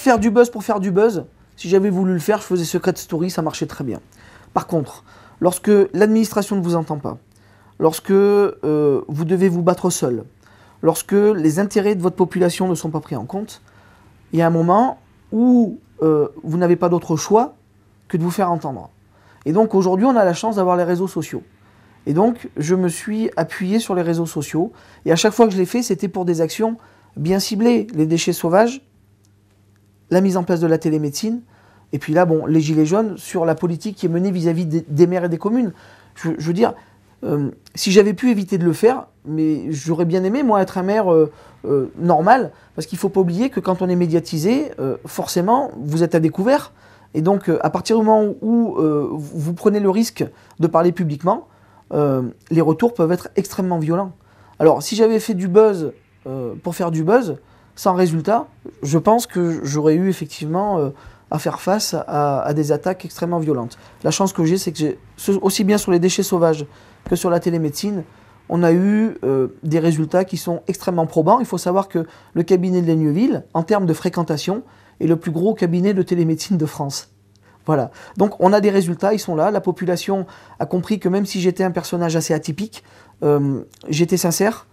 faire du buzz pour faire du buzz, si j'avais voulu le faire, je faisais Secret Story, ça marchait très bien. Par contre, lorsque l'administration ne vous entend pas, lorsque vous devez vous battre seul, lorsque les intérêts de votre population ne sont pas pris en compte, il y a un moment où vous n'avez pas d'autre choix que de vous faire entendre. Et donc aujourd'hui, on a la chance d'avoir les réseaux sociaux. Et donc, je me suis appuyé sur les réseaux sociaux. Et à chaque fois que je l'ai fait, c'était pour des actions bien ciblées. Les déchets sauvages, la mise en place de la télémédecine, et puis là, bon, les gilets jaunes sur la politique qui est menée vis-à-vis des maires et des communes. Je veux dire, si j'avais pu éviter de le faire, mais j'aurais bien aimé, moi, être un maire normal, parce qu'il ne faut pas oublier que quand on est médiatisé, forcément, vous êtes à découvert. Et donc, à partir du moment où vous prenez le risque de parler publiquement, les retours peuvent être extrêmement violents. Alors, si j'avais fait du buzz pour faire du buzz, sans résultat, je pense que j'aurais eu effectivement à faire face à des attaques extrêmement violentes. La chance que j'ai, c'est que aussi bien sur les déchets sauvages que sur la télémédecine, on a eu des résultats qui sont extrêmement probants. Il faut savoir que le cabinet de Laigneville, en termes de fréquentation, est le plus gros cabinet de télémédecine de France. Voilà. Donc on a des résultats, ils sont là. La population a compris que même si j'étais un personnage assez atypique, j'étais sincère,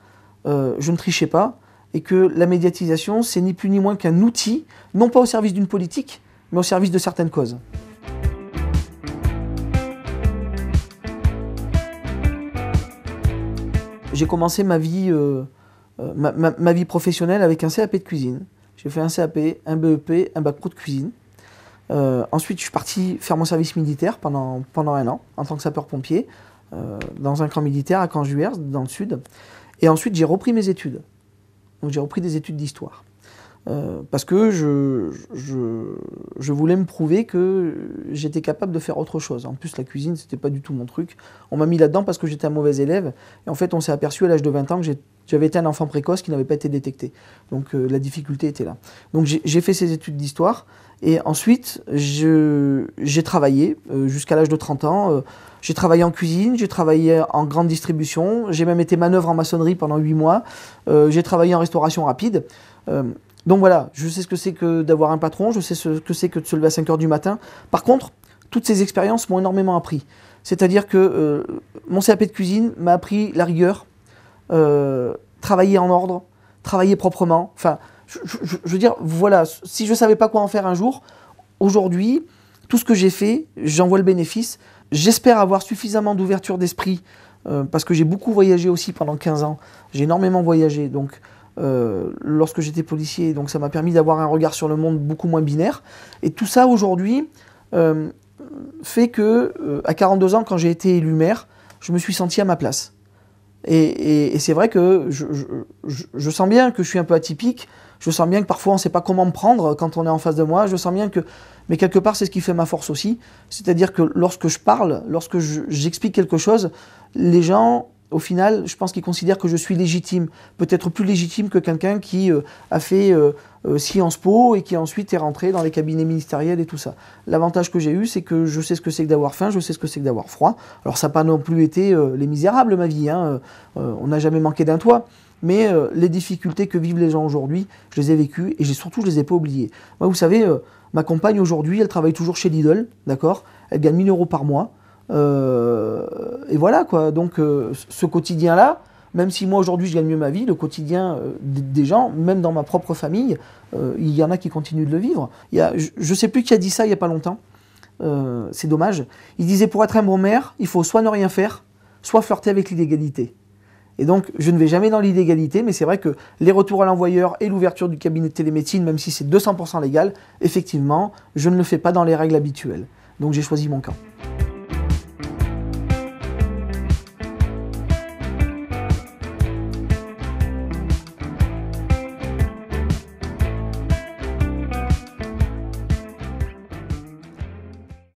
je ne trichais pas, et que la médiatisation, c'est ni plus ni moins qu'un outil, non pas au service d'une politique, mais au service de certaines causes. J'ai commencé ma vie professionnelle avec un CAP de cuisine. J'ai fait un CAP, un BEP, un bac pro de cuisine. Ensuite, je suis parti faire mon service militaire pendant 1 an, en tant que sapeur-pompier, dans un camp militaire à Caen-Juers, dans le sud. Et ensuite, j'ai repris mes études. Donc j'ai repris des études d'histoire. Parce que je voulais me prouver que j'étais capable de faire autre chose. En plus, la cuisine, c'était pas du tout mon truc. On m'a mis là-dedans parce que j'étais un mauvais élève. Et en fait, on s'est aperçu à l'âge de 20 ans que j'avais été un enfant précoce qui n'avait pas été détecté. Donc la difficulté était là. Donc j'ai fait ces études d'histoire. Et ensuite, j'ai travaillé jusqu'à l'âge de 30 ans. J'ai travaillé en cuisine, j'ai travaillé en grande distribution. J'ai même été manœuvre en maçonnerie pendant 8 mois. J'ai travaillé en restauration rapide. Donc voilà, je sais ce que c'est que d'avoir un patron, je sais ce que c'est que de se lever à 5 h du matin. Par contre, toutes ces expériences m'ont énormément appris. C'est-à-dire que mon CAP de cuisine m'a appris la rigueur, travailler en ordre, travailler proprement. Enfin, je veux dire, voilà, si je ne savais pas quoi en faire un jour, aujourd'hui, tout ce que j'ai fait, j'en vois le bénéfice. J'espère avoir suffisamment d'ouverture d'esprit, parce que j'ai beaucoup voyagé aussi pendant 15 ans. J'ai énormément voyagé, donc lorsque j'étais policier, donc ça m'a permis d'avoir un regard sur le monde beaucoup moins binaire. Et tout ça aujourd'hui fait que à 42 ans, quand j'ai été élu maire, je me suis senti à ma place. Et c'est vrai que je sens bien que je suis un peu atypique, je sens bien que parfois on ne sait pas comment me prendre quand on est en face de moi, je sens bien que, mais quelque part c'est ce qui fait ma force aussi, c'est-à-dire que lorsque je parle, lorsque j'explique quelque chose, les gens, au final, je pense qu'ils considèrent que je suis légitime, peut-être plus légitime que quelqu'un qui a fait Sciences Po et qui ensuite est rentré dans les cabinets ministériels et tout ça. L'avantage que j'ai eu, c'est que je sais ce que c'est que d'avoir faim, je sais ce que c'est que d'avoir froid. Alors ça n'a pas non plus été les misérables, ma vie, hein. On n'a jamais manqué d'un toit, mais les difficultés que vivent les gens aujourd'hui, je les ai vécues et surtout je les ai pas oubliées. Moi, vous savez, ma compagne aujourd'hui, elle travaille toujours chez Lidl, d'accord ? Elle gagne 1 000 € par mois. Et voilà quoi, donc ce quotidien-là, même si moi aujourd'hui je gagne mieux ma vie, le quotidien des gens, même dans ma propre famille, il y en a qui continuent de le vivre. Je ne sais plus qui a dit ça il n'y a pas longtemps, c'est dommage. Il disait pour être un bon maire, il faut soit ne rien faire, soit flirter avec l'illégalité. Et donc je ne vais jamais dans l'illégalité, mais c'est vrai que les retours à l'envoyeur et l'ouverture du cabinet de télémédecine, même si c'est 200% légal, effectivement, je ne le fais pas dans les règles habituelles. Donc j'ai choisi mon camp.